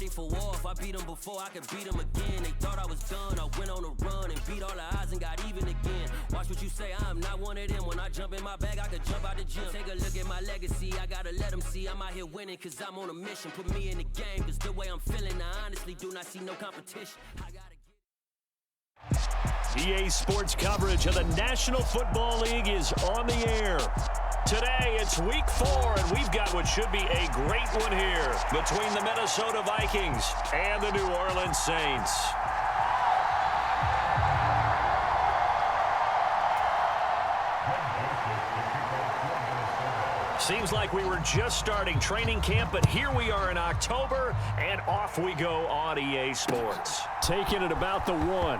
ready for war. If I beat them before, I could beat them again. They thought I was done. I went on a run and beat all the odds and got even again. Watch what you say, I'm not one of them. When I jump in my bag, I could jump out the gym. Take a look at my legacy, I gotta let them see I'm out here winning, cause I'm on a mission. Put me in the game, cause the way I'm feeling, I honestly do not see no competition. I gotta EA Sports coverage of the National Football League is on the air. Today, it's Week 4, and we've got what should be a great one here between the Minnesota Vikings and the New Orleans Saints. Seems like we were just starting training camp, but here we are in October, and off we go on EA Sports. Taking it about the 1.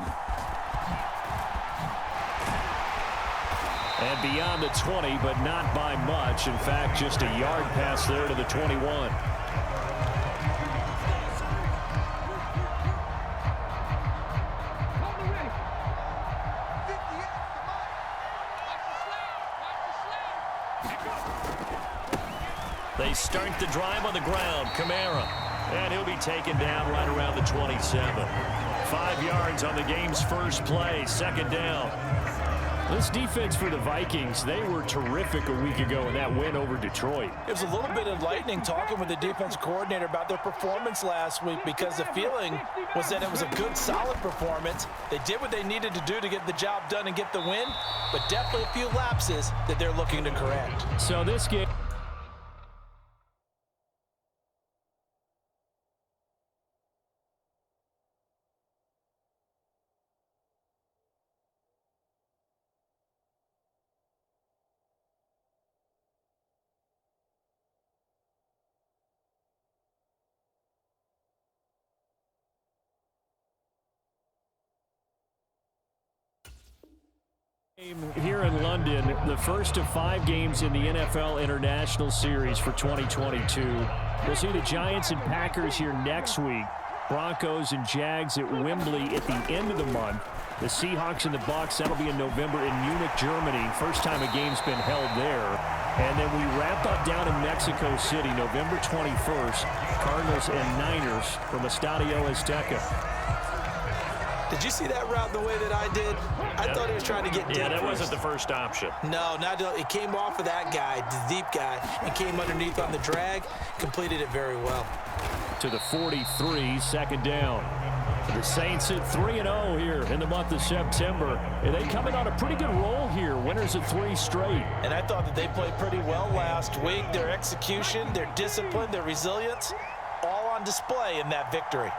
And beyond the 20, but not by much. In fact, just a yard pass there to the 21. They start the drive on the ground. Kamara. And he'll be taken down right around the 27. 5 yards on the game's first play. Second down. This defense for the Vikings, they were terrific a week ago in that win over Detroit. It was a little bit enlightening talking with the defense coordinator about their performance last week, because the feeling was that it was a good, solid performance. They did what they needed to do to get the job done and get the win, but definitely a few lapses that they're looking to correct. So this game... Here in London, the first of 5 games in the NFL International Series for 2022. We'll see the Giants and Packers here next week. Broncos and Jags at Wembley at the end of the month. The Seahawks and the Bucs, that'll be in November in Munich, Germany. First time a game's been held there. And then we wrap up down in Mexico City, November 21st. Cardinals and Niners from Estadio Azteca. Did you see that route the way that I did? I thought he was trying to get deep. Yeah, that wasn't the first option. No, it came off of that guy, the deep guy, and came underneath on the drag. Completed it very well. To the 43, second down. The Saints at 3-0 here in the month of September. And they come in on a pretty good roll here. Winners of 3 straight. And I thought that they played pretty well last week. Their execution, their discipline, their resilience, all on display in that victory.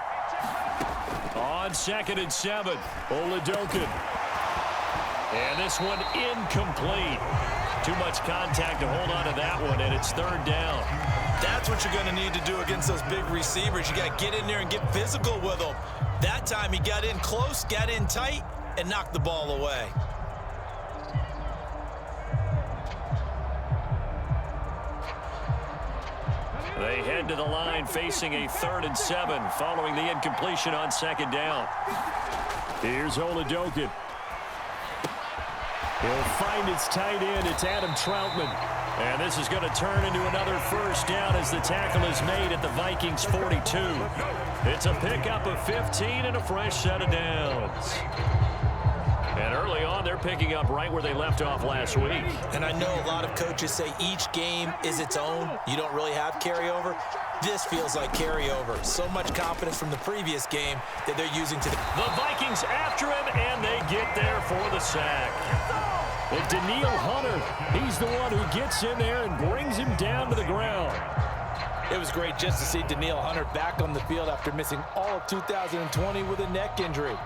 On 2nd and 7, Oladokin. And this one incomplete. Too much contact to hold on to that one, and it's 3rd down. That's what you're going to need to do against those big receivers. You got to get in there and get physical with them. That time he got in close, got in tight, and knocked the ball away. They head to the line facing a 3rd and 7 following the incompletion on 2nd down. Here's Oladokin. He'll find its tight end. It's Adam Troutman. And this is going to turn into another first down as the tackle is made at the Vikings 42. It's a pickup of 15 and a fresh set of downs. And early on, they're picking up right where they left off last week. And I know a lot of coaches say each game is its own. You don't really have carryover. This feels like carryover. So much confidence from the previous game that they're using today. The Vikings after him, and they get there for the sack. And Danielle Hunter, he's the one who gets in there and brings him down to the ground. It was great just to see Danielle Hunter back on the field after missing all of 2020 with a neck injury.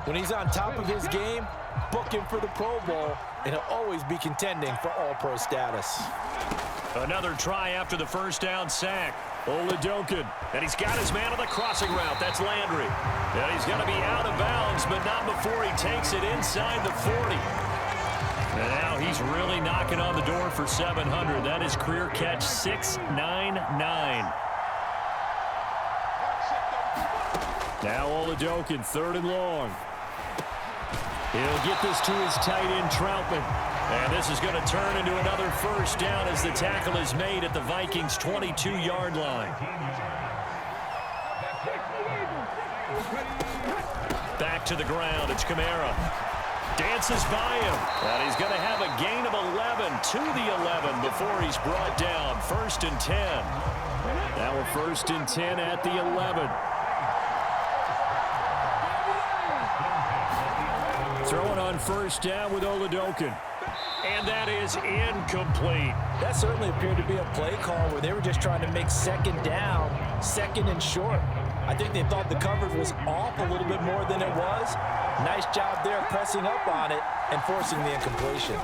When he's on top of his game, book him for the Pro Bowl, and he'll always be contending for All-Pro status. Another try after the first down sack. Oladokin, and he's got his man on the crossing route. That's Landry. And he's going to be out of bounds, but not before he takes it inside the 40. And now he's really knocking on the door for 700. That is career catch 699. Now Oladokin, 3rd and long. He'll get this to his tight end, Troutman. And this is going to turn into another first down as the tackle is made at the Vikings' 22-yard line. Back to the ground. It's Kamara. Dances by him. And he's going to have a gain of 11 to the 11 before he's brought down. 1st and 10. Now a 1st and 10 at the 11. Throwing on 1st down with Oladokin. And that is incomplete. That certainly appeared to be a play call where they were just trying to make 2nd down, 2nd and short. I think they thought the coverage was off a little bit more than it was. Nice job there pressing up on it and forcing the incompletion.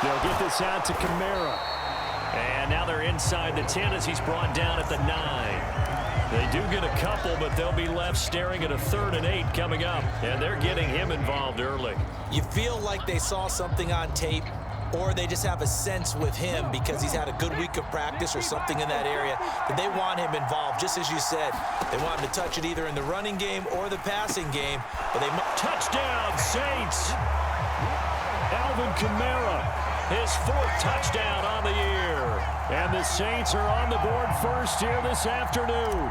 They'll get this out to Kamara. And now they're inside the 10 as he's brought down at the 9. They do get a couple, but they'll be left staring at a 3rd and 8 coming up. And they're getting him involved early. You feel like they saw something on tape, or they just have a sense with him because he's had a good week of practice or something in that area that they want him involved. Just as you said, they want him to touch it either in the running game or the passing game. But they touchdown, Saints! Alvin Kamara, his 4th touchdown on the year. And the Saints are on the board first here this afternoon.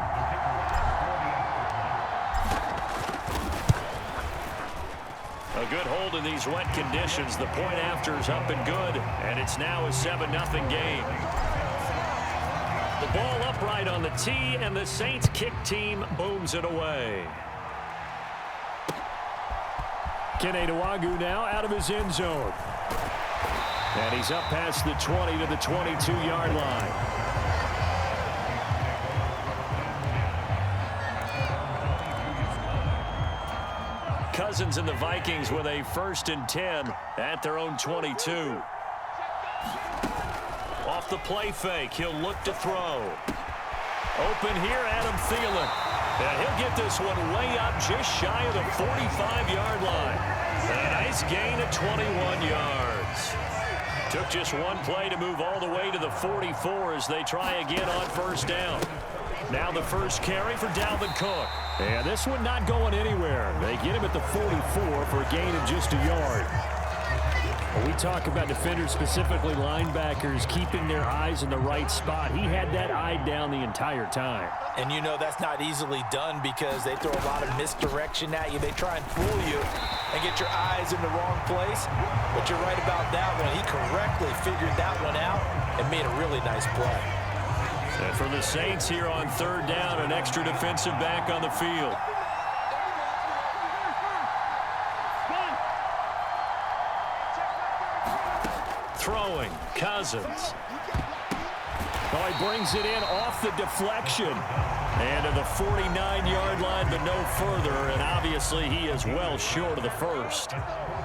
A good hold in these wet conditions. The point after is up and good, and it's now a 7-0 game. The ball upright on the tee, and the Saints kick team booms it away. Kene Nwangwu now out of his end zone. And he's up past the 20 to the 22-yard line. Cousins and the Vikings with a 1st and 10 at their own 22. Off the play fake, he'll look to throw. Open here, Adam Thielen. And he'll get this one way up just shy of the 45-yard line. A nice gain of 21 yards. Took just one play to move all the way to the 44 as they try again on 1st down. Now the first carry for Dalvin Cook. And this one not going anywhere. They get him at the 44 for a gain of just a yard. When we talk about defenders, specifically linebackers, keeping their eyes in the right spot, he had that eye down the entire time. And you know that's not easily done because they throw a lot of misdirection at you. They try and fool you and get your eyes in the wrong place. But you're right about that one. He correctly figured that one out and made a really nice play. And for the Saints here on 3rd down, an extra defensive back on the field. Throwing, Cousins. Oh, he brings it in off the deflection. And to the 49-yard line, but no further. And obviously, he is well short of the first.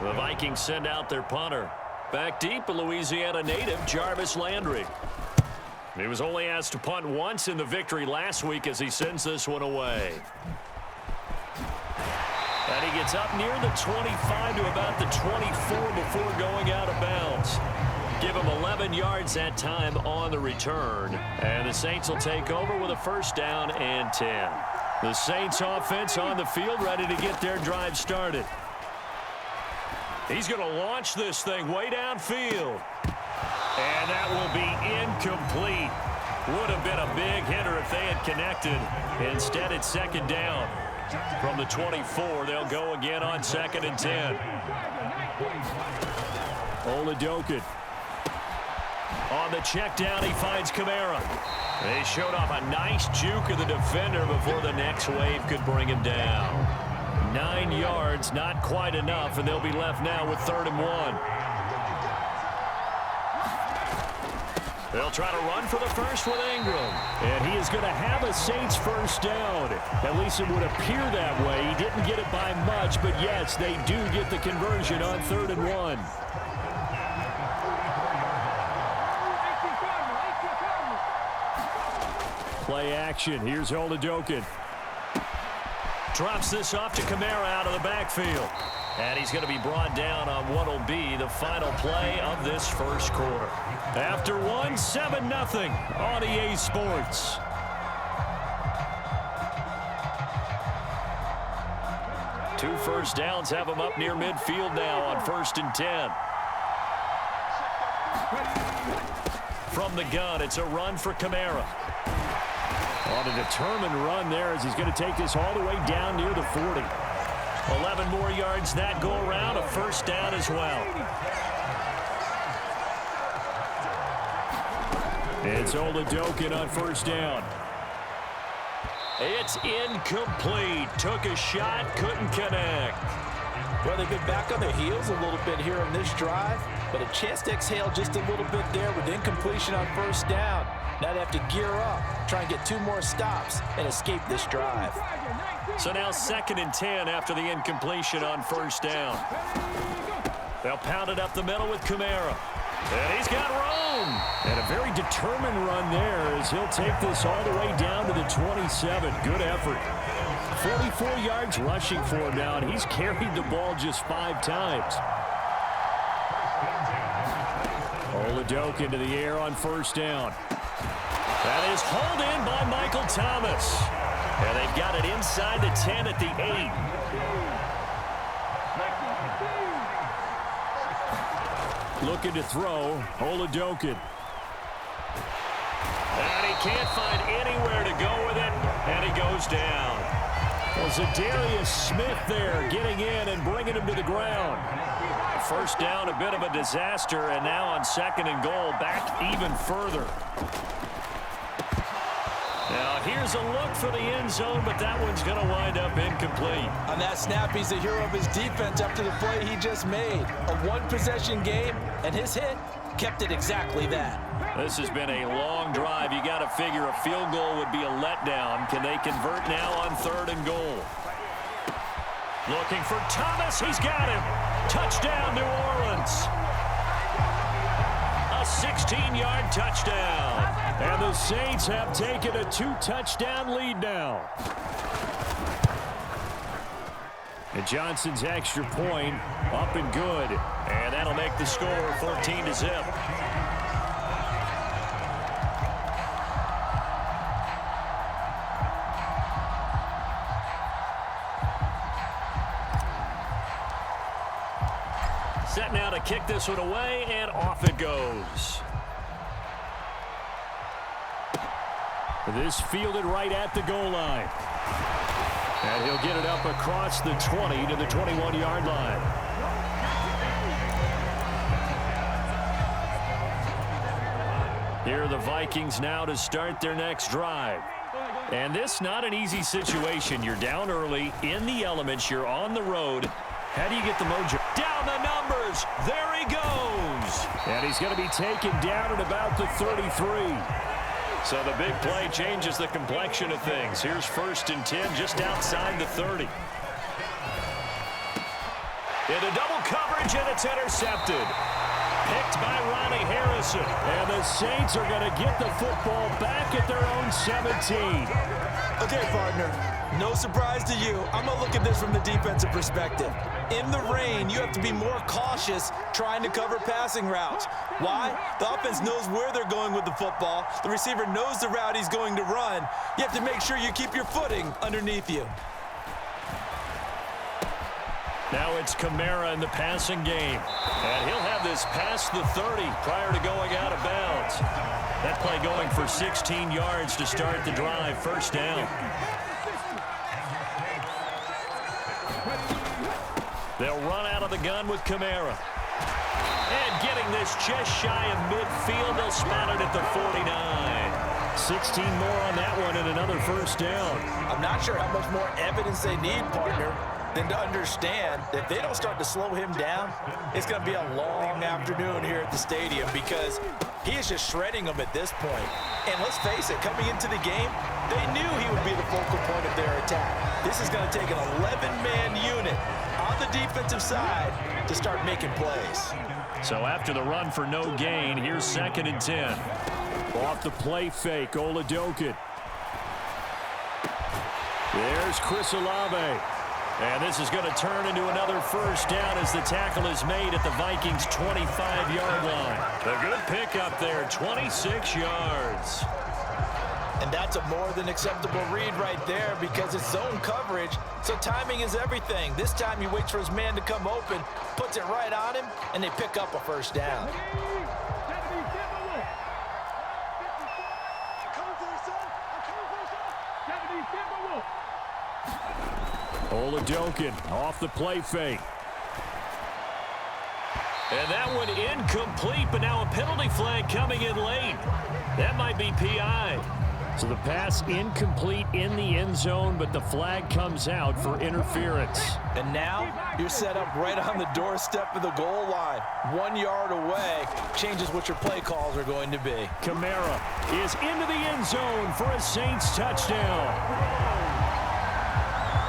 The Vikings send out their punter. Back deep, a Louisiana native, Jarvis Landry. He was only asked to punt once in the victory last week as he sends this one away. And he gets up near the 25 to about the 24 before going out of bounds. Give him 11 yards that time on the return. And the Saints will take over with a 1st down and 10. The Saints offense on the field ready to get their drive started. He's going to launch this thing way downfield. And that will be incomplete. Would have been a big hitter if they had connected. Instead, it's 2nd down. From the 24, they'll go again on 2nd and 10. Oladokin. On the check down, he finds Kamara. They showed off a nice juke of the defender before the next wave could bring him down. 9 yards, not quite enough, and they'll be left now with 3rd and 1. They'll try to run for the first with Ingram. And he is going to have a Saints 1st down. At least it would appear that way. He didn't get it by much, but yes, they do get the conversion on 3rd and 1. Play action. Here's Oladokin. Drops this off to Kamara out of the backfield. And he's going to be brought down on what will be the final play of this first quarter. After one, 7-0 on EA Sports. Two first downs have him up near midfield now on 1st and 10. From the gun, it's a run for Kamara. On a determined run there as he's going to take this all the way down near the 40. 11 more yards that go around, a first down as well. It's Oladokin on first down. It's incomplete. Took a shot, couldn't connect. Well, they've been back on their heels a little bit here on this drive, but a chance to exhale just a little bit there with incompletion on first down. Now they have to gear up, try and get 2 more stops, and escape this drive. So now 2nd and 10 after the incompletion on first down. They'll pound it up the middle with Kamara. And he's got room. And a very determined run there as he'll take this all the way down to the 27. Good effort. 44 yards rushing for him now, and he's carried the ball just 5 times. Oladokin to the air on first down. That is hauled in by Michael Thomas. And they've got it inside the 10 at the 8. Looking to throw, Oladokin. And he can't find anywhere to go with it, and he goes down. Well, Zadarius Smith there getting in and bringing him to the ground. First down, a bit of a disaster, and now on 2nd and goal, back even further. Now here's a look for the end zone, but that one's going to wind up incomplete. On that snap, he's the hero of his defense after the play he just made. A 1-possession game, and his hit kept it exactly that. This has been a long drive. You got to figure a field goal would be a letdown. Can they convert now on 3rd and goal? Looking for Thomas. He's got him. Touchdown, New Orleans. A 16-yard touchdown. And the Saints have taken a 2-touchdown lead now. And Johnson's extra point up and good. And that'll make the score 14-0. Set now to kick this one away, and off it goes. This fielded right at the goal line. And he'll get it up across the 20 to the 21-yard line. Here are the Vikings now to start their next drive. And this not an easy situation. You're down early, in the elements, you're on the road. How do you get the mojo? Down the numbers. There he goes. And he's going to be taken down at about the 33. So the big play changes the complexion of things. Here's 1st and 10 just outside the 30. Into double coverage, and it's intercepted. Picked by Ronnie Harrison. And the Saints are going to get the football back at their own 17. Okay, partner, no surprise to you. I'm going to look at this from the defensive perspective. In the rain, you have to be more cautious trying to cover passing routes. Why? The offense knows where they're going with the football. The receiver knows the route he's going to run. You have to make sure you keep your footing underneath you. Now it's Kamara in the passing game. And he'll have this past the 30 prior to going out of bounds. That play going for 16 yards to start the drive. First down. They'll run out of the gun with Kamara. And getting this just shy of midfield, they'll spot it at the 49. 16 more on that one and another first down. I'm not sure how much more evidence they need, partner, than to understand that if they don't start to slow him down, it's going to be a long afternoon here at the stadium because he is just shredding them at this point. And let's face it, coming into the game, they knew he would be the focal point of their attack. This is going to take an 11-man unit on the defensive side to start making plays. So after the run for no gain, here's 2nd and 10. Off the play fake, Oladokin. There's Chris Olave. And this is going to turn into another first down as the tackle is made at the Vikings' 25-yard line. A good pickup there, 26 yards. And that's a more than acceptable read right there because it's zone coverage, so timing is everything. This time he waits for his man to come open, puts it right on him, and they pick up a first down. Oladokin off the play fake. And that one incomplete, but now a penalty flag coming in late. That might be PI. So the pass incomplete in the end zone, but the flag comes out for interference. And now you're set up right on the doorstep of the goal line. 1 yard away changes what your play calls are going to be. Kamara is into the end zone for a Saints touchdown.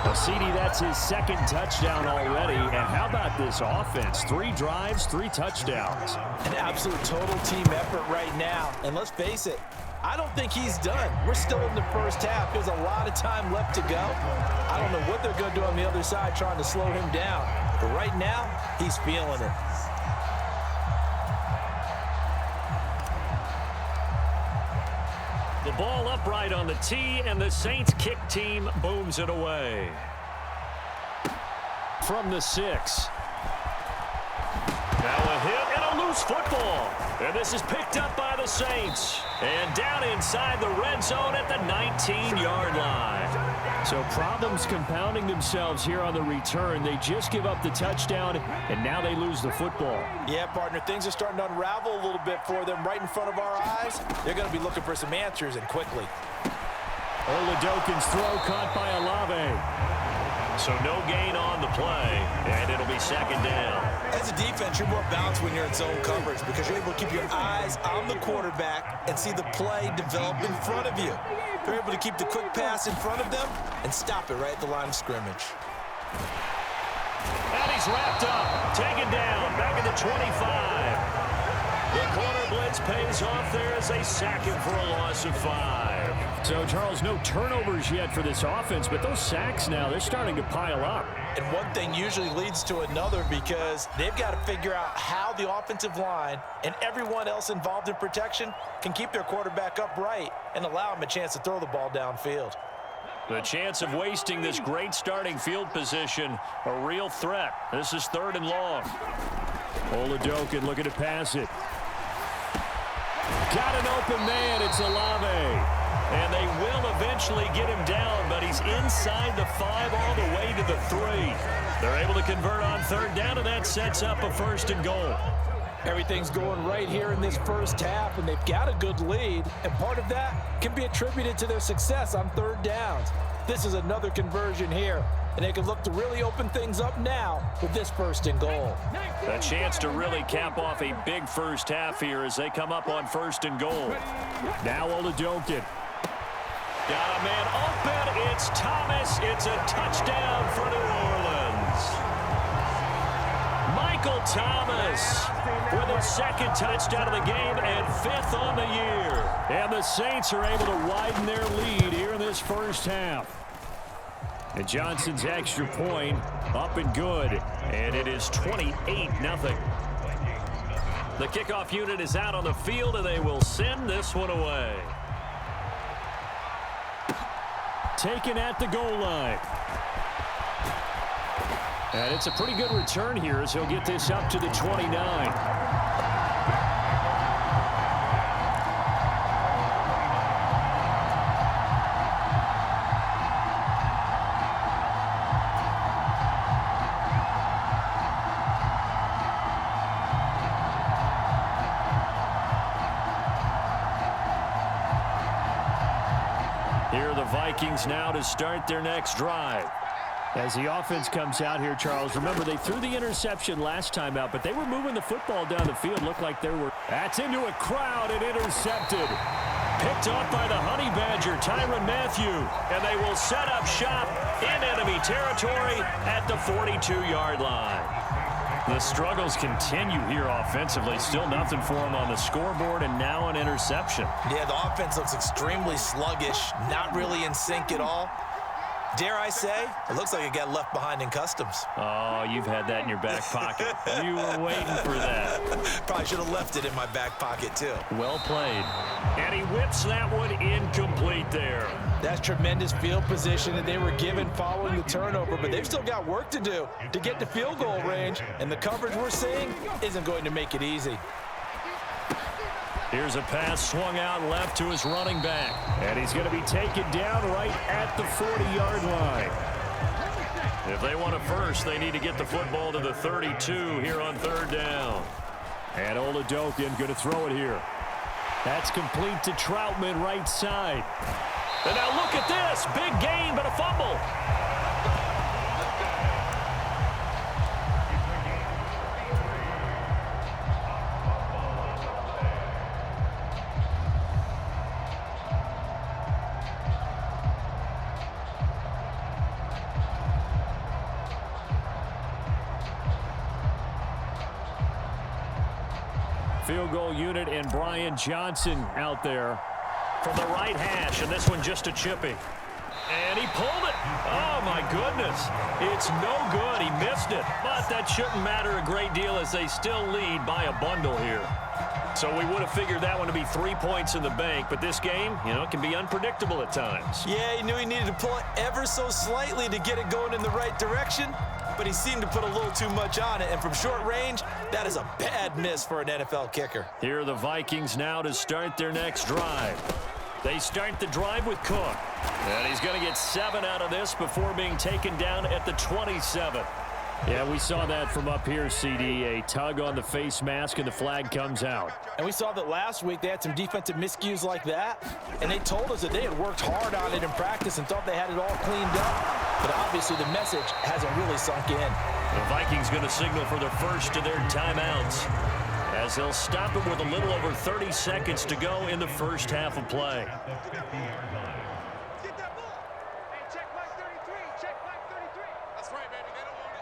Well, CD, that's his second touchdown already. And how about this offense? 3 drives, 3 touchdowns. An absolute total team effort right now. And let's face it, I don't think he's done. We're still in the first half. There's a lot of time left to go. I don't know what they're going to do on the other side trying to slow him down. But right now, he's feeling it. The ball upright on the tee, and the Saints kick team booms it away. From the 6. Now a hit and a loose football. And this is picked up by the Saints. And down inside the red zone at the 19-yard line. So problems compounding themselves here on the return. They just give up the touchdown, and now they lose the football. Yeah, partner, things are starting to unravel a little bit for them right in front of our eyes. They're going to be looking for some answers, and quickly. Oladokin's throw caught by Olave. So no gain on the play, and it'll be second down. As a defense, you're more balanced when you're in zone coverage because you're able to keep your eyes on the quarterback and see the play develop in front of you. They're able to keep the quick pass in front of them and stop it right at the line of scrimmage. And he's wrapped up, taken down, back at the 25. The corner blitz pays off there as they sack him for a loss of 5. So, Charles, no turnovers yet for this offense, but those sacks now, they're starting to pile up. And one thing usually leads to another because they've got to figure out how the offensive line and everyone else involved in protection can keep their quarterback upright and allow him a chance to throw the ball downfield. The chance of wasting this great starting field position, a real threat. This is 3rd and long. Oladokin looking to pass it. Got an open man. It's Olave. And they will eventually get him down, but he's inside the 5 all the way to the 3. They're able to convert on 3rd down, and that sets up a 1st and goal. Everything's going right here in this first half, and they've got a good lead, and part of that can be attributed to their success on 3rd downs. This is another conversion here, and they can look to really open things up now with this 1st and goal. A chance to really cap off a big first half here as they come up on 1st and goal. Now Oladokin. Got a man open. It's Thomas. It's a touchdown for New Orleans. Michael Thomas with his 2nd touchdown of the game and 5th on the year. And the Saints are able to widen their lead here in this first half. And Johnson's extra point up and good. And it is 28-0. The kickoff unit is out on the field, and they will send this one away. Taken at the goal line. And it's a pretty good return here as he'll get this up to the 29. Vikings now to start their next drive. As the offense comes out here, Charles, remember they threw the interception last time out, but they were moving the football down the field. Looked like they were. That's into a crowd and intercepted. Picked off by the Honey Badger, Tyrann Mathieu. And they will set up shop in enemy territory at the 42-yard line. The struggles continue here offensively. Still nothing for them on the scoreboard, and now an interception. Yeah, the offense looks extremely sluggish, not really in sync at all. Dare I say, it looks like it got left behind in customs. Oh, you've had that in your back pocket. You were waiting for that. Probably should have left it in my back pocket, too. Well played. And he whips that one incomplete there. That's tremendous field position that they were given following the turnover, but they've still got work to do to get to field goal range, and the coverage we're seeing isn't going to make it easy. Here's a pass swung out left to his running back. And he's going to be taken down right at the 40-yard line. If they want a first, they need to get the football to the 32 here on 3rd down. And Oladokin going to throw it here. That's complete to Troutman right side. And now look at this. Big gain, but a fumble. Field goal unit and Brian Johnson out there. From the right hash, and this one just a chippy. And he pulled it. Oh, my goodness. It's no good. He missed it. But that shouldn't matter a great deal as they still lead by a bundle here. So we would have figured that one to be 3 points in the bank. But this game, you know, can be unpredictable at times. Yeah, he knew he needed to pull it ever so slightly to get it going in the right direction. But he seemed to put a little too much on it. And from short range, that is a bad miss for an NFL kicker. Here are the Vikings now to start their next drive. They start the drive with Cook. And he's going to get 7 out of this before being taken down at the 27. Yeah, we saw that from up here, CD. A tug on the face mask, and the flag comes out. And we saw that last week they had some defensive miscues like that. And they told us that they had worked hard on it in practice and thought they had it all cleaned up. But obviously the message hasn't really sunk in. The Vikings going to signal for the first of their timeouts, as they'll stop it with a little over 30 seconds to go in the first half of play. Get that ball. Hey, check back 33. Check back 33. That's right, baby. They don't want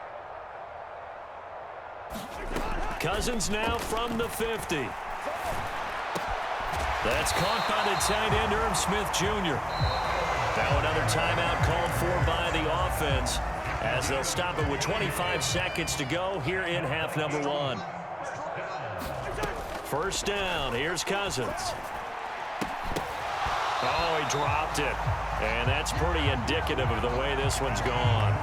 it. Cousins now from the 50. That's caught by the tight end, Irv Smith Jr. Now another timeout called for by the offense, as they'll stop it with 25 seconds to go here in half number 1. First down, here's Cousins. Oh, he dropped it. And that's pretty indicative of the way this one's gone.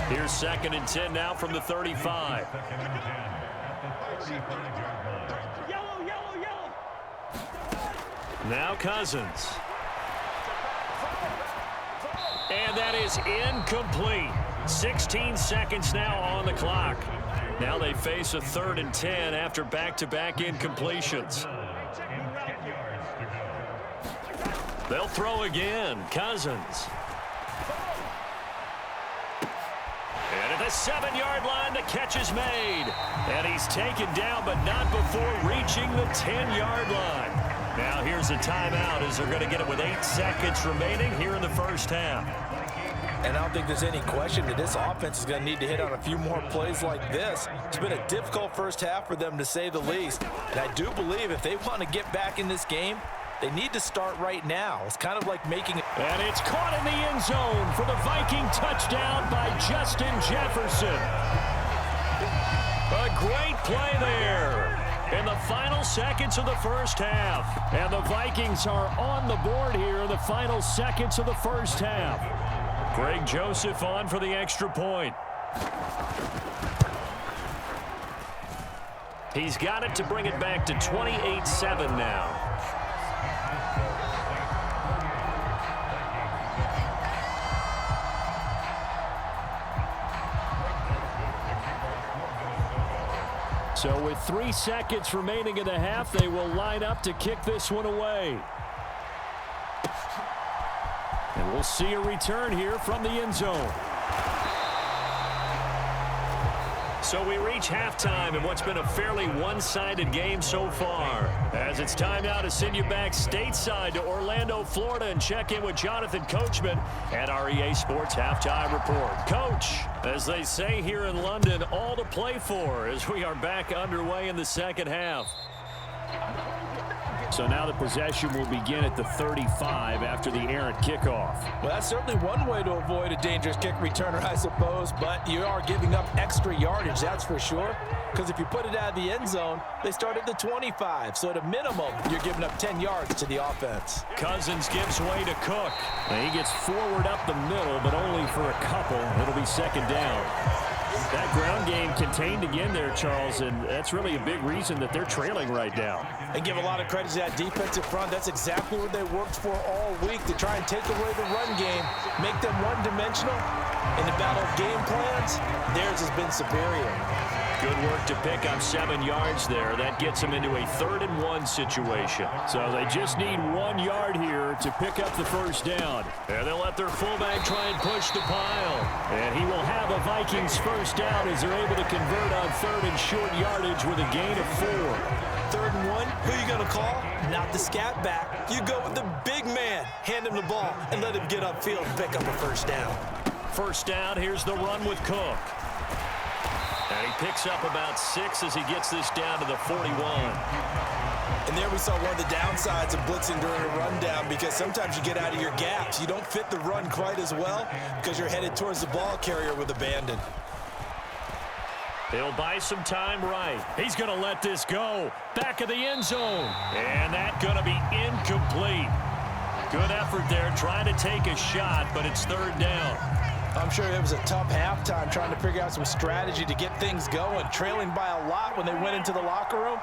Here's 2nd and 10 now from the 35. Yellow. Now Cousins. And that is incomplete. 16 seconds now on the clock. Now they face a 3rd and 10 after back-to-back incompletions. They'll throw again. Cousins. And at the 7-yard line, the catch is made. And he's taken down, but not before reaching the 10-yard line. Now here's a timeout as they're going to get it with 8 seconds remaining here in the first half. And I don't think there's any question that this offense is going to need to hit on a few more plays like this. It's been a difficult first half for them, to say the least. And I do believe if they want to get back in this game, they need to start right now. It's kind of like making it. And it's caught in the end zone for the Viking touchdown by Justin Jefferson. A great play there in the final seconds of the first half. And the Vikings are on the board here in the final seconds of the first half. Greg Joseph on for the extra point. He's got it to bring it back to 28-7 now. So with 3 seconds remaining in the half, they will line up to kick this one away. And we'll see a return here from the end zone. So we reach halftime in what's been a fairly one-sided game so far, as it's time now to send you back stateside to Orlando, Florida, and check in with Jonathan Coachman at our EA Sports Halftime Report. Coach, as they say here in London, all to play for as we are back underway in the second half. So now the possession will begin at the 35 after the errant kickoff. Well, that's certainly one way to avoid a dangerous kick returner, I suppose, but you are giving up extra yardage, that's for sure. Because if you put it out of the end zone, they start at the 25. So at a minimum, you're giving up 10 yards to the offense. Cousins gives way to Cook. And he gets forward up the middle, but only for a couple. It'll be second down. That ground game contained again there, Charles, and that's really a big reason that they're trailing right now. And give a lot of credit to that defensive front. That's exactly what they worked for all week, to try and take away the run game, make them one-dimensional. In the battle of game plans, theirs has been superior. Good work to pick up 7 yards there. That gets them into a 3rd-and-1 situation. So they just need 1 yard here to pick up the first down. And they'll let their fullback try and push the pile. And he will have a Vikings first down as they're able to convert on 3rd and short yardage with a gain of 4. 3rd and 1, who you going to call? Not the scat back. You go with the big man. Hand him the ball and let him get upfield and pick up a first down. First down, here's the run with Cook. And he picks up about 6 as he gets this down to the 41. And there we saw one of the downsides of blitzing during a rundown, because sometimes you get out of your gaps. You don't fit the run quite as well because you're headed towards the ball carrier with abandon. He'll buy some time right. He's going to let this go. Back of the end zone. And that's going to be incomplete. Good effort there trying to take a shot, but it's 3rd down. I'm sure it was a tough halftime trying to figure out some strategy to get things going, trailing by a lot when they went into the locker room.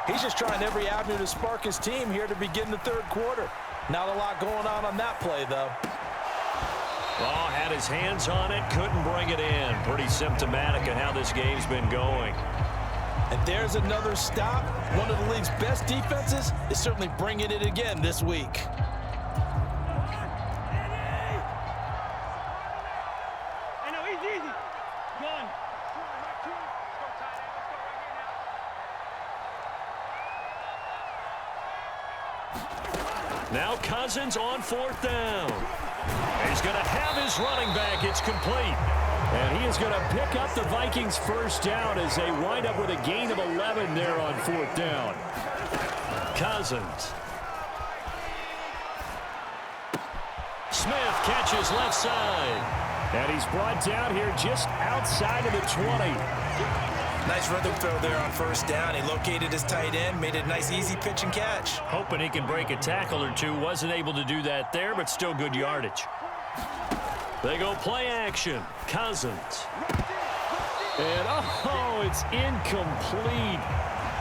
He's just trying every avenue to spark his team here to begin the 3rd quarter. Not a lot going on that play, though. Oh, had his hands on it, couldn't bring it in. Pretty symptomatic of how this game's been going. And there's another stop. One of the league's best defenses is certainly bringing it again this week. Now Cousins on 4th down. He's going to have his running back. It's complete. And he is going to pick up the Vikings first down as they wind up with a gain of 11 there on 4th down. Cousins. Smith catches left side. And he's brought down here just outside of the 20. Nice rhythm throw there on 1st down. He located his tight end, made a nice easy pitch and catch. Hoping he can break a tackle or two. Wasn't able to do that there, but still good yardage. They go play action. Cousins. And, it's incomplete.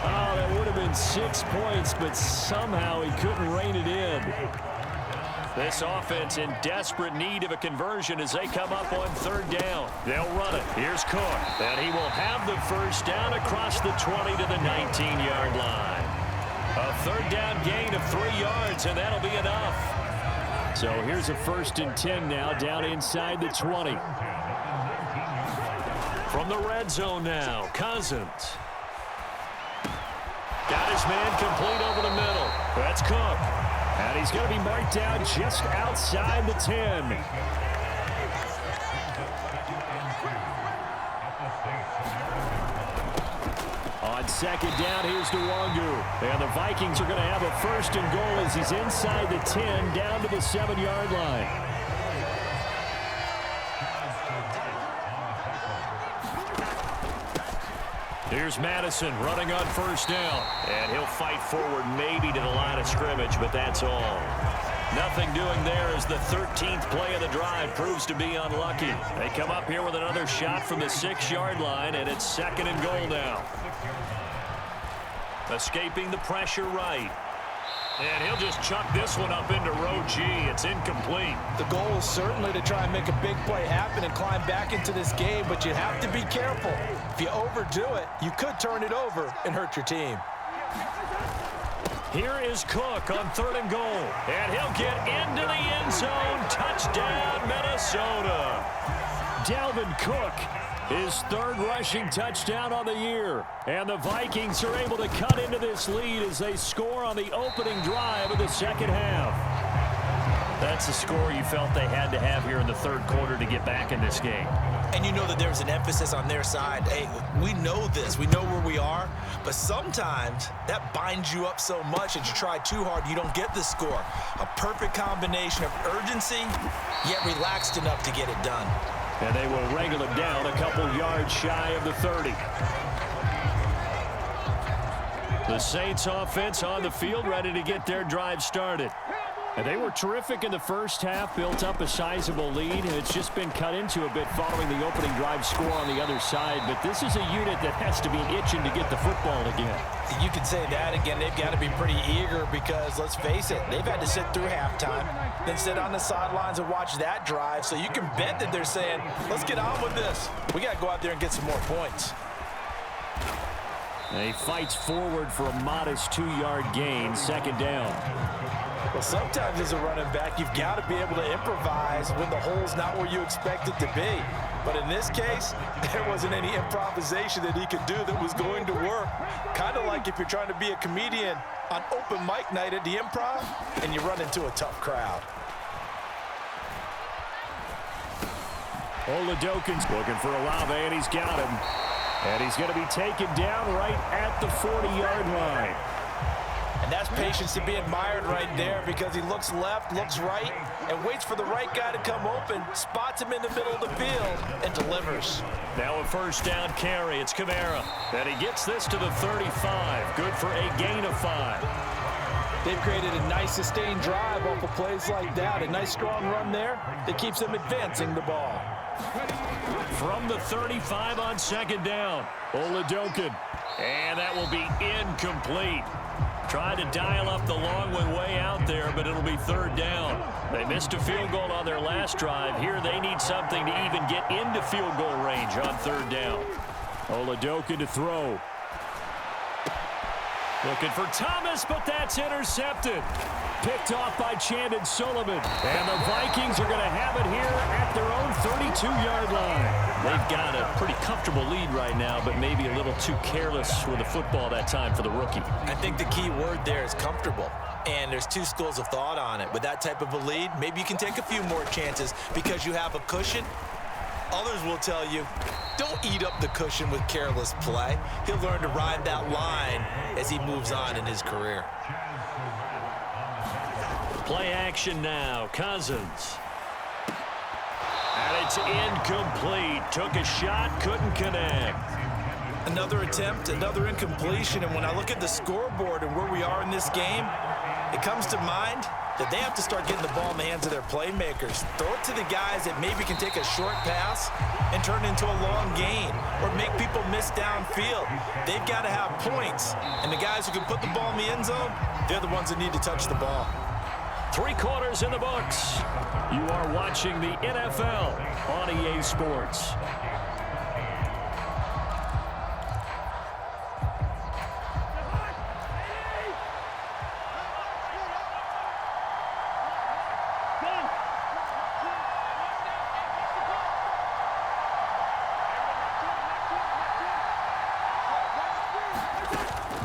Oh, that would have been 6 points, but somehow he couldn't rein it in. This offense in desperate need of a conversion as they come up on 3rd down. They'll run it. Here's Cook. And he will have the first down across the 20 to the 19-yard line. A 3rd down gain of 3 yards, and that'll be enough. So here's a 1st and 10 now, down inside the 20. From the red zone now, Cousins. Got his man complete over the middle. That's Cook. And he's going to be marked down just outside the 10. On 2nd down, here's DeWangu. And the Vikings are going to have a 1st and goal as he's inside the 10, down to the 7-yard line. Here's Madison running on 1st down. And he'll fight forward maybe to the line of scrimmage, but that's all. Nothing doing there as the 13th play of the drive proves to be unlucky. They come up here with another shot from the 6-yard line, and it's 2nd and goal now. Escaping the pressure right. And he'll just chuck this one up into row G. It's incomplete. The goal is certainly to try and make a big play happen and climb back into this game, but you have to be careful. If you overdo it, you could turn it over and hurt your team. Here is Cook on 3rd and goal. And he'll get into the end zone. Touchdown, Minnesota. Dalvin Cook, his 3rd rushing touchdown on the year. And the Vikings are able to cut into this lead as they score on the opening drive of the 2nd half. That's a score you felt they had to have here in the 3rd quarter to get back in this game. And you know that there's an emphasis on their side. Hey, we know this. We know where we are. But sometimes that binds you up so much that you try too hard, you don't get the score. A perfect combination of urgency, yet relaxed enough to get it done. And they will wrangle it down a couple yards shy of the 30. The Saints offense on the field ready to get their drive started. And they were terrific in the first half, built up a sizable lead, and it's just been cut into a bit following the opening drive score on the other side. But this is a unit that has to be itching to get the football again. You can say that again. They've got to be pretty eager because, let's face it, they've had to sit through halftime, then sit on the sidelines and watch that drive. So you can bet that they're saying, let's get on with this. We got to go out there and get some more points. And he fights forward for a modest 2-yard gain, second down. Well, sometimes as a running back, you've got to be able to improvise when the hole's not where you expect it to be. But in this case, there wasn't any improvisation that he could do that was going to work. Kind of like if you're trying to be a comedian on open mic night at the Improv and you run into a tough crowd. Oladokin's looking for Olave, and he's got him. And he's going to be taken down right at the 40-yard line. And that's patience to be admired right there because he looks left, looks right, and waits for the right guy to come open, spots him in the middle of the field, and delivers. Now a first down carry. It's Kamara. And he gets this to the 35. Good for a gain of 5. They've created a nice sustained drive off of plays like that. A nice strong run there that keeps them advancing the ball. From the 35 on second down, Oladokin. And that will be incomplete. Tried to dial up the long one way out there, but it'll be third down. They missed a field goal on their last drive. Here they need something to even get into field goal range on third down. Oladokin to throw. Looking for Thomas, but that's intercepted. Picked off by Chandon Sullivan. And the Vikings are going to have it here at their own 32-yard line. They've got a pretty comfortable lead right now, but maybe a little too careless with the football that time for the rookie. I think the key word there is comfortable. And there's two schools of thought on it. With that type of a lead, maybe you can take a few more chances because you have a cushion. Others will tell you, don't eat up the cushion with careless play. He'll learn to ride that line as he moves on in his career. Play action now. Cousins. And it's incomplete. Took a shot, couldn't connect. Another attempt, another incompletion. And when I look at the scoreboard and where we are in this game, it comes to mind that they have to start getting the ball in the hands of their playmakers. Throw it to the guys that maybe can take a short pass and turn it into a long gain or make people miss downfield. They've got to have points. And the guys who can put the ball in the end zone, they're the ones that need to touch the ball. 3 quarters in the books. You are watching the NFL on EA Sports.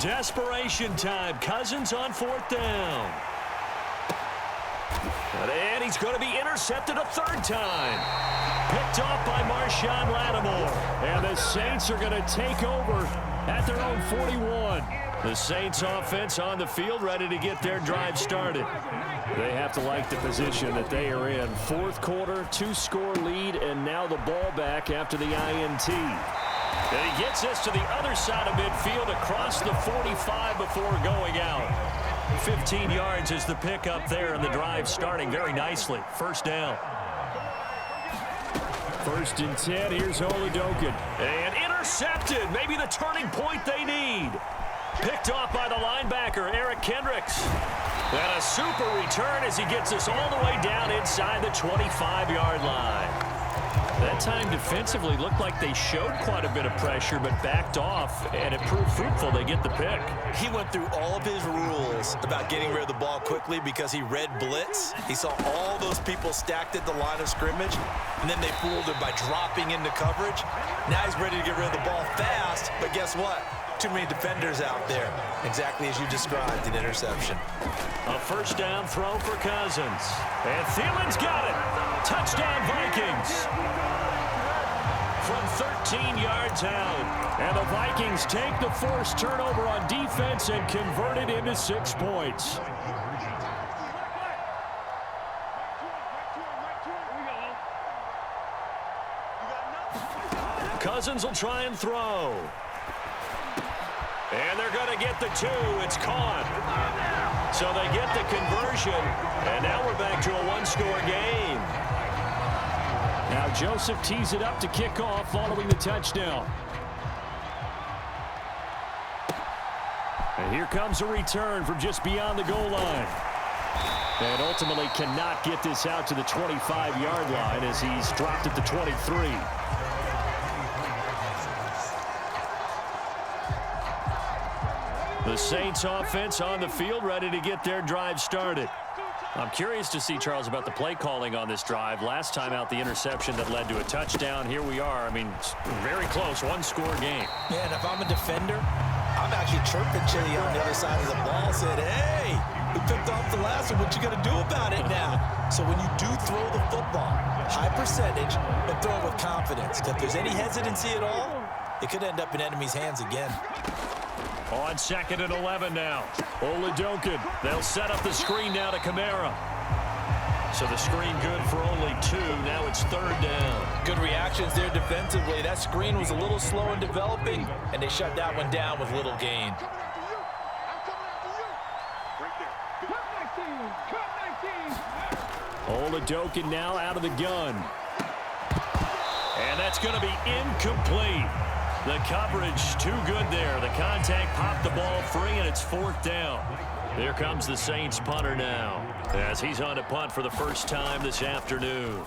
Desperation time. Cousins on 4th down. And he's going to be intercepted a 3rd time. Picked off by Marshawn Lattimore. And the Saints are going to take over at their own 41. The Saints offense on the field, ready to get their drive started. They have to like the position that they are in. 4th quarter, 2-score lead, and now the ball back after the INT. And he gets this to the other side of midfield across the 45 before going out. 15 yards is the pickup there, and the drive starting very nicely. First down. 1st and 10. Here's Oladokin. And intercepted. Maybe the turning point they need. Picked off by the linebacker, Eric Kendricks. And a super return as he gets us all the way down inside the 25-yard line. That time defensively looked like they showed quite a bit of pressure but backed off, and it proved fruitful. They get the pick. He went through all of his rules about getting rid of the ball quickly because he read blitz. He saw all those people stacked at the line of scrimmage, and then they fooled him by dropping into coverage. Now he's ready to get rid of the ball fast, but guess what? Too many defenders out there. Exactly as you described, an interception. A first down throw for Cousins. And Thielen's got it. Touchdown, Vikings. From 13 yards out. And the Vikings take the forced turnover on defense and convert it into 6 points. Cousins will try and throw. And they're going to get the 2. It's caught. So they get the conversion, and now we're back to a one-score game. Now Joseph tees it up to kick off following the touchdown. And here comes a return from just beyond the goal line. And ultimately cannot get this out to the 25-yard line as he's dropped at the 23. The Saints offense on the field, ready to get their drive started. I'm curious to see, Charles, about the play calling on this drive. Last time out, the interception that led to a touchdown. Here we are. I mean, very close, one-score game. Yeah, and if I'm a defender, I'm actually chirping Chili on the other side of the ball, said, hey, we picked off the last one. What you going to do about it now? So when you do throw the football, high percentage, but throw it with confidence. If there's any hesitancy at all, it could end up in enemy's hands again. On 2nd and 11 now. Oladokin. They'll set up the screen now to Kamara. So the screen good for only 2. Now it's 3rd down. Good reactions there defensively. That screen was a little slow in developing, and they shut that one down with little gain. Oladokin now out of the gun. And that's going to be incomplete. The coverage too good there. The contact popped the ball free, and it's 4th down. Here comes the Saints punter now as he's on to punt for the first time this afternoon.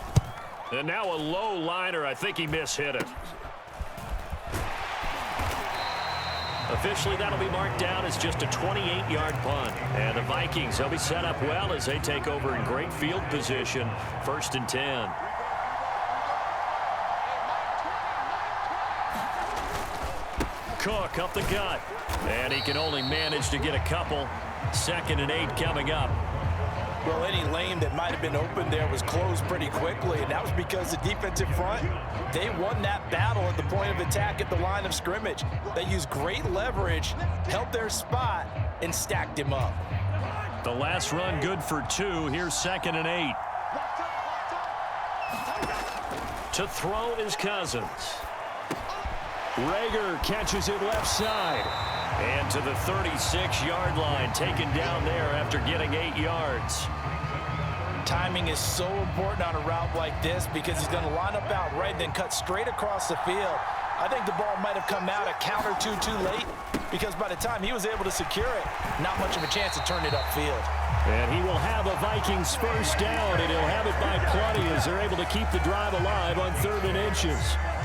And now a low liner. I think he mishit it. Officially, that'll be marked down as just a 28-yard punt. And the Vikings, they'll be set up well as they take over in great field position. 1st and 10. Cook up the gut. And he can only manage to get a couple. 2nd and 8 coming up. Well, any lane that might have been open there was closed pretty quickly, and that was because the defensive front, they won that battle at the point of attack at the line of scrimmage. They used great leverage, held their spot, and stacked him up. The last run good for 2. Here's 2nd and 8. To throw is Cousins. Rager catches it left side. And to the 36-yard line, taken down there after getting 8 yards. Timing is so important on a route like this because he's going to line up out right, then cut straight across the field. I think the ball might have come out a count or two too late because by the time he was able to secure it, not much of a chance to turn it upfield. And he will have a Vikings first down, and he'll have it by plenty as they're able to keep the drive alive on 3rd and inches.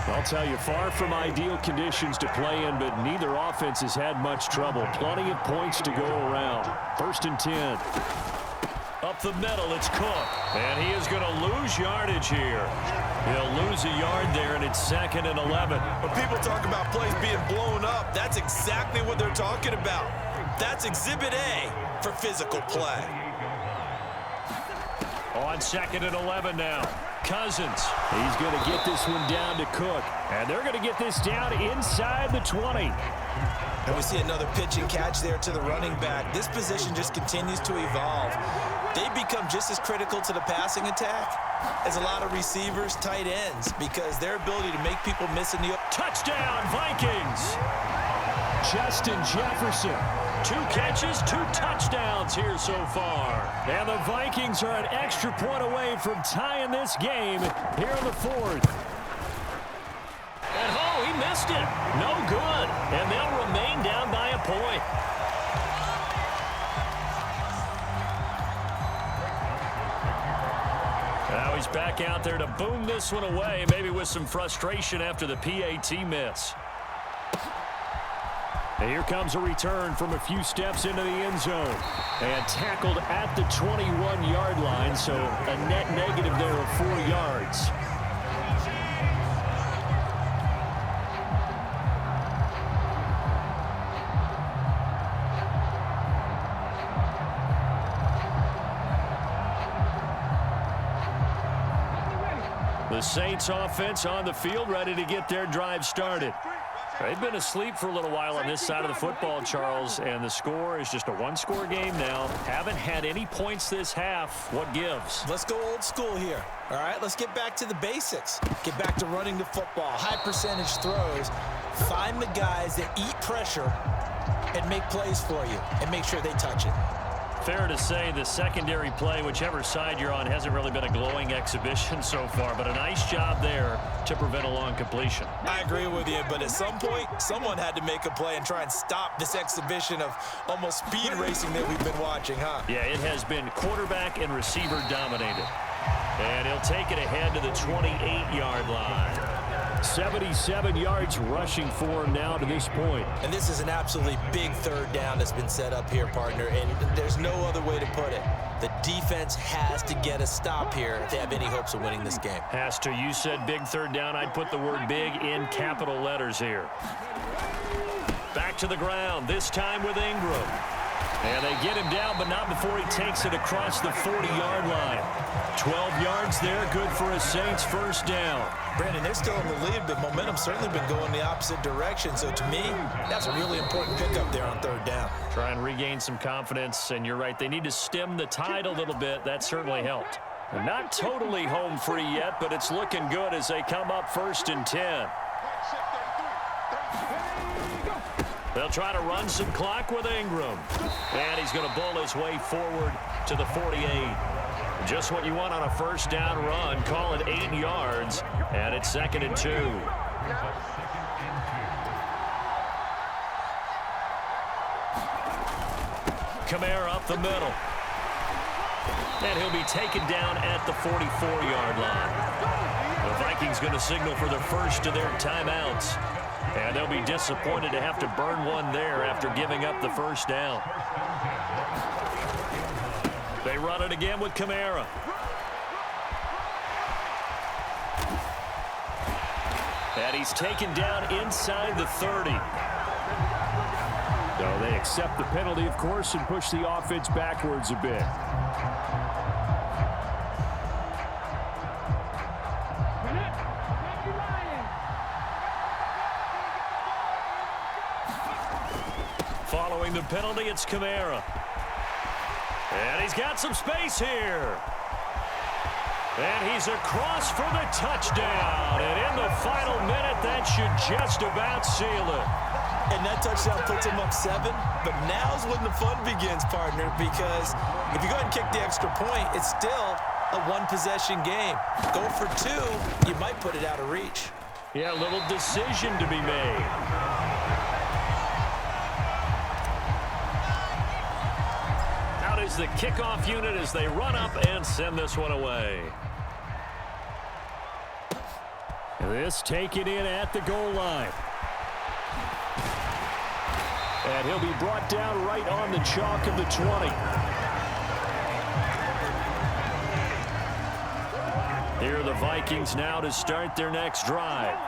I'll tell you, far from ideal conditions to play in, but neither offense has had much trouble. Plenty of points to go around. 1st and 10. Up the middle, it's Cook. And he is going to lose yardage here. He'll lose a yard there, and it's 2nd and 11. When people talk about plays being blown up, that's exactly what they're talking about. That's Exhibit A for physical play. On 2nd and 11 now. Cousins. He's going to get this one down to Cook. And they're going to get this down inside the 20. And we see another pitch and catch there to the running back. This position just continues to evolve. They become just as critical to the passing attack as a lot of receivers, tight ends, because their ability to make people miss in the... Touchdown, Vikings! Justin Jefferson. 2 catches, 2 touchdowns here so far. And the Vikings are an extra point away from tying this game here in the 4th. And oh, he missed it. No good. And they'll remain down by a point. Now he's back out there to boom this one away, maybe with some frustration after the PAT miss. And here comes a return from a few steps into the end zone. And tackled at the 21-yard line, so a net negative there of 4 yards. The Saints offense on the field, ready to get their drive started. They've been asleep for a little while on this side of the football, Charles, and the score is just a one-score game now. Haven't had any points this half. What gives? Let's go old school here. All right, let's get back to the basics. Get back to running the football, high percentage throws. Find the guys that eat pressure and make plays for you and make sure they touch it. Fair to say the secondary play, whichever side you're on, hasn't really been a glowing exhibition so far, but a nice job there to prevent a long completion. I agree with you, but at some point, someone had to make a play and try and stop this exhibition of almost speed racing that we've been watching, huh? Yeah, it has been quarterback and receiver dominated. And he'll take it ahead to the 28-yard line. 77 yards rushing for him now to this point. And this is an absolutely big third down that's been set up here, partner, and there's no other way to put it. The defense has to get a stop here if they have any hopes of winning this game. Has to. You said big third down. I'd put the word big in capital letters here. Back to the ground, this time with Ingram. And they get him down, but not before he takes it across the 40-yard line. 12 yards there, good for a Saints first down. Brandon, they're still in the lead, but momentum's certainly been going the opposite direction. So to me, that's a really important pickup there on third down. Try and regain some confidence, and you're right, they need to stem the tide a little bit. That certainly helped. And not totally home free yet, but it's looking good as they come up 1st and 10. They'll try to run some clock with Ingram. And he's going to bowl his way forward to the 48. Just what you want on a first down run. Call it 8 yards. And it's 2nd and 2. Kamara up the middle. And he'll be taken down at the 44-yard line. The Vikings going to signal for the first of their timeouts. And they'll be disappointed to have to burn one there after giving up the first down. They run it again with Kamara. And he's taken down inside the 30. So they accept the penalty, of course, and push the offense backwards a bit. Following the penalty, it's Kamara. And he's got some space here. And he's across for the touchdown. And in the final minute, that should just about seal it. And that touchdown puts him up 7. But now's when the fun begins, partner, because if you go ahead and kick the extra point, it's still a one-possession game. Go for 2, you might put it out of reach. Yeah, a little decision to be made. Out is the kickoff unit as they run up and send this one away. This taken in at the goal line. And he'll be brought down right on the chalk of the 20. Here are the Vikings now to start their next drive.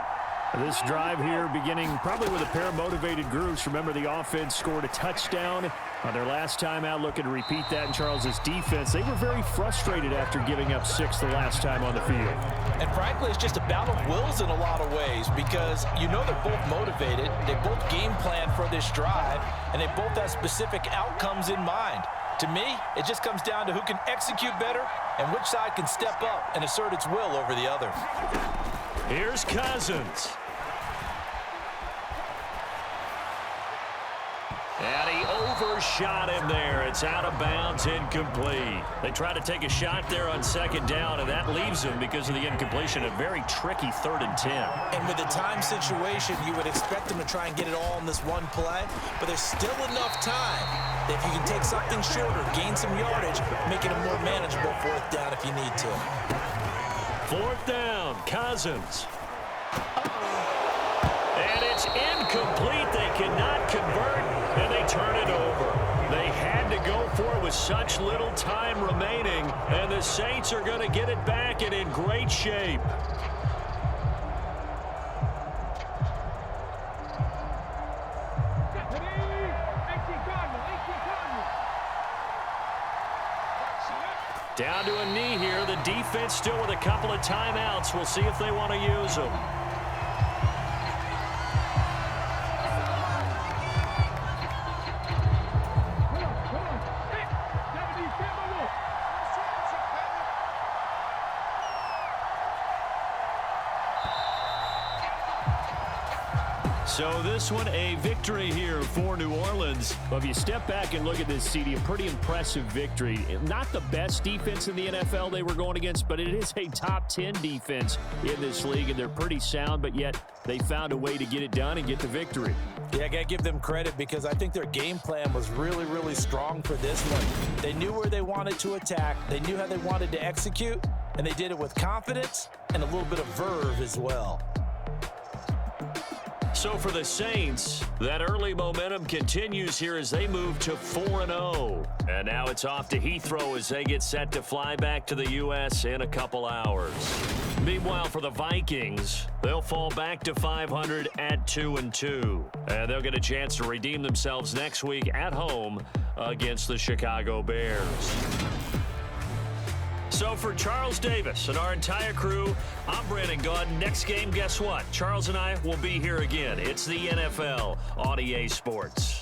This drive here beginning probably with a pair of motivated groups. Remember, the offense scored a touchdown on their last time out. Looking to repeat that in Charles's defense. They were very frustrated after giving up 6 the last time on the field. And frankly, it's just a battle of wills in a lot of ways because you know they're both motivated. They both game plan for this drive, and they both have specific outcomes in mind. To me, it just comes down to who can execute better and which side can step up and assert its will over the other. Here's Cousins. And he overshot him there. It's out of bounds, incomplete. They try to take a shot there on 2nd down, and that leaves him because of the incompletion. A very tricky 3rd and 10. And with the time situation, you would expect them to try and get it all in this one play, but there's still enough time that if you can take something shorter, gain some yardage, make it a more manageable 4th down if you need to. 4th down, Cousins. And it's incomplete. They cannot convert, and they turn it over. They had to go for it with such little time remaining, and the Saints are going to get it back and in great shape. Down to a knee here. The defense still with a couple of timeouts. We'll see if they want to use them. So this one, a victory here for New Orleans. Well, if you step back and look at this, CD, a pretty impressive victory. Not the best defense in the NFL they were going against, but it is a top 10 defense in this league, and they're pretty sound, but yet they found a way to get it done and get the victory. Yeah, I got to give them credit because I think their game plan was really, really strong for this one. They knew where they wanted to attack. They knew how they wanted to execute, and they did it with confidence and a little bit of verve as well. So for the Saints, that early momentum continues here as they move to 4-0. And now it's off to Heathrow as they get set to fly back to the U.S. in a couple hours. Meanwhile, for the Vikings, they'll fall back to 500 at 2-2. And they'll get a chance to redeem themselves next week at home against the Chicago Bears. So for Charles Davis and our entire crew, I'm Brandon Gaudin. Next game, guess what? Charles and I will be here again. It's the NFL on EA Sports.